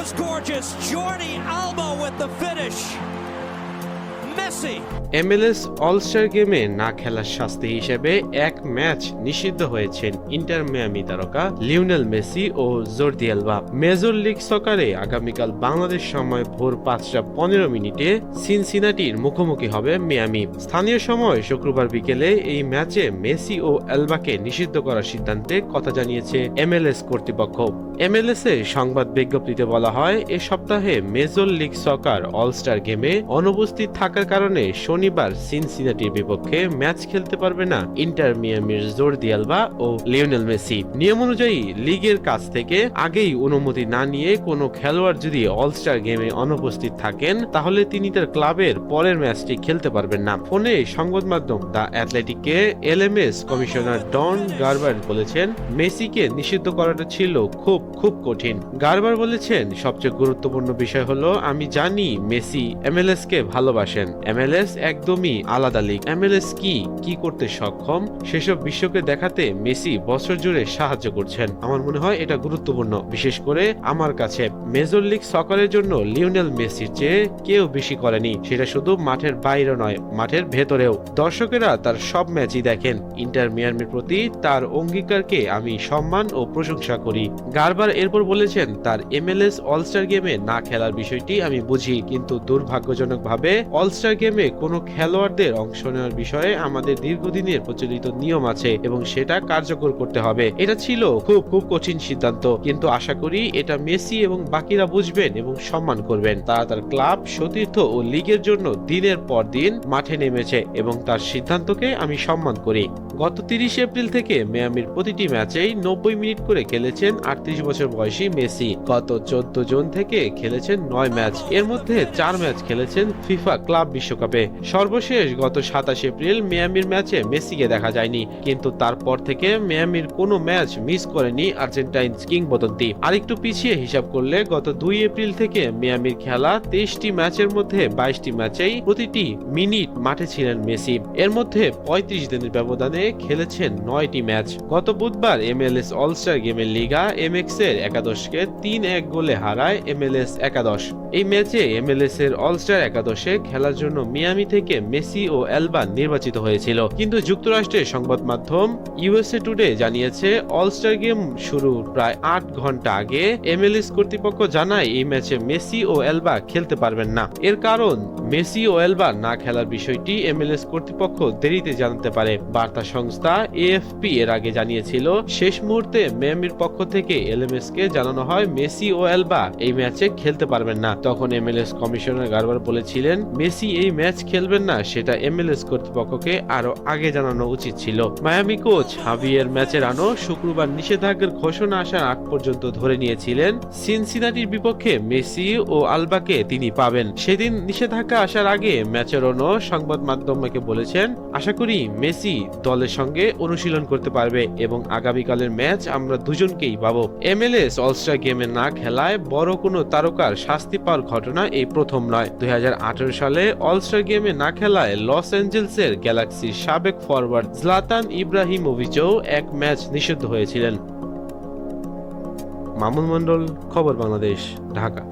was gorgeous. Jordi Alba with the finish. Messi. MLS All-Star গেমে না খেলার শাস্তি হিসেবে এক ম্যাচ নিষিদ্ধ হয়েছেন ইন্টার মিয়ামি তারকা লিওনেল মেসি ও জর্দি আলবা। মেজর লিগ সকারে আগামীকাল বাংলাদেশ সময় ভোর 5:15 সিনসিনাটির মুখোমুখি হবে মিয়ামি। স্থানীয় সময় শুক্রবার বিকেলে এই ম্যাচে মেসি ও আলবাকে নিষিদ্ধ করার সিদ্ধান্তে কথা জানিয়েছে MLS কর্তৃপক্ষ। MLS এর সংবাদ বিজ্ঞপ্তিতে বলা হয়, এ সপ্তাহে মেজর লিগ সকার অল-স্টার গেমে অনুপস্থিত থাকার কারণে শনিবার সিনসিনাটির বিপক্ষে ম্যাচ খেলতে পারবে না ইন্টার মিয়ামির জর্দি আলবা ও লিওনেল মেসি। নিয়ম অনুযায়ী লিগের কাছ থেকে আগেই অনুমতি না নিয়ে কোনো খেলোয়াড় যদি অল-স্টার গেমে অনুপস্থিত থাকেন তাহলে তিনি তার ক্লাবের পরের ম্যাচটি খেলতে পারবেন না। ফোনে সংবাদ মাধ্যম দ্য অ্যাথলেটিককে LMS কমিশনার ডন গারবার বলেছেন, মেসিকে নিষিদ্ধ করাটা ছিল খুব কঠিন। গারবার বলেছেন, সবচেয়ে গুরুত্বপূর্ণ বিষয় হলো আমি জানি মেসি MLS কে ভালোবাসেন। MLS একদমই আলাদা লিগ। MLS কি করতে সক্ষম সেসব বিশ্বকে দেখাতে মেসি বছর জুড়ে সাহায্য করছেন। আমার মনে হয় এটা গুরুত্বপূর্ণ, বিশেষ করে আমার কাছে। মেজর লিগ সকারের জন্য লিওনেল মেসির চেয়ে কেউ বেশি করেনি, সেটা শুধু মাঠের বাইরে নয়, মাঠের ভেতরেও। দর্শকেরা তার সব ম্যাচই দেখেন। ইন্টার মিয়ামির প্রতি তার অঙ্গীকারকে আমি সম্মান ও প্রশংসা করি। গারবার এরপর বলেছেন, তার MLS অল-স্টার গেমে না খেলার বিষয়টি আমি বুঝি, কিন্তু দুর্ভাগ্যজনকভাবে অল-স্টার গেমে কোনো খেলোয়াড়দের অংশ নেওয়ার বিষয়ে আমাদের দীর্ঘদিনের প্রচলিত নিয়ম আছে এবং সেটা কার্যকর করতে হবে। এটা ছিল খুব কঠিন সিদ্ধান্ত, কিন্তু আশা করি এটা মেসি এবং বাকিরা বুঝবেন এবং সম্মান করবেন। তারা তার ক্লাব, সতীর্থ ও লিগের জন্য দিনের পর দিন মাঠে নেমেছে এবং তার সিদ্ধান্তকে আমি সম্মান করি। গত 30 এপ্রিল থেকে মিয়ামির প্রতিটি ম্যাচেই 90 মিনিট করে খেলেছেন 38 বছর বয়সী মেসি। গত 14 জুন থেকে খেলেছেন 9 ম্যাচ, এর মধ্যে 4 ম্যাচ খেলেছেন ফিফা ক্লাব বিশ্বকাপে। সর্বশেষ গত 27 এপ্রিল মিয়ামির ম্যাচে মেসিকে দেখা যায়নি, কিন্তু তারপর থেকে মিয়ামির কোনো ম্যাচ মিস করেনি আর্জেন্টাইন কিংবদন্তি। আরেকটু পিছিয়ে হিসাব করলে গত 2 এপ্রিল থেকে মিয়ামির খেলা 23টি ম্যাচের মধ্যে 22টি ম্যাচেই প্রতিটি মিনিট মাঠে ছিলেন মেসি। এর মধ্যে 35 দিনের ব্যবধানে খেলেছেন 9টি ম্যাচ। গত বুধবার MLS অল-স্টার গেমের লিগা MX এর একাদশকে 3-1 গোলে হারায় MLS একাদশ। এই ম্যাচে MLS এর অল-স্টার একাদশে খেলার জন্য মিয়ামি থেকে মেসি ও আলবা নির্বাচিত হয়েছিল, কিন্তু যুক্তরাষ্ট্রের সংবাদ মাধ্যম USA টুডে জানিয়েছে অল-স্টার গেম শুরুর প্রায় 8 ঘন্টা আগে MLS কর্তৃপক্ষ জানায় এই ম্যাচে মেসি ও আলবা খেলতে পারবেন না। এর কারণ, মেসি ও আলবা না খেলার বিষয়টি MLS কর্তৃপক্ষ দেরিতে জানতে পারে। বার্তা সংস্থা AFP এর আগে জানিয়েছিল, শেষ মুহূর্তে মিয়ামির পক্ষ থেকে LMS কে জানানো হয় মেসি ও আলবা এই ম্যাচে খেলতে পারবেন না। তখন MLS কমিশনার গারবার বলেছিলেন, মেসি এই ম্যাচ খেলবেন না সেটা MLS কর্তৃপক্ষকে আরো আগে জানানো উচিত ছিল। মায়ামি কোচ হাভিয়ের ম্যাচেরানো শুক্রবার নিষেধাজ্ঞার ঘোষণা আসার আগ পর্যন্ত ধরে নিয়েছিলেন সিনসিনাটির বিপক্ষে মেসি ও আলবাকে তিনি পাবেন। সেদিন নিষেধাজ্ঞা আসার আগে ম্যাচেরানো সংবাদ মাধ্যমকে বলেছেন, আশা করি মেসি দলের সঙ্গে অনুশীলন করতে পারবে এবং আগামীকালের ম্যাচ আমরা দুজনকেই পাবো। MLS অল-স্টার গেমে না খেলায় বড় কোনো তারকার শাস্তি পাওয়ার ঘটনা এই প্রথম নয়। 2018 সালে অল-স্টার গেমে না খেলায় লস অ্যাঞ্জেলসের গ্যালাক্সির সাবেক ফরওয়ার্ড জলাতান ইব্রাহিমোভিচও এক ম্যাচ নিষিদ্ধ হয়েছিলেন। মামুন মন্ডল, খবর বাংলাদেশ, ঢাকা।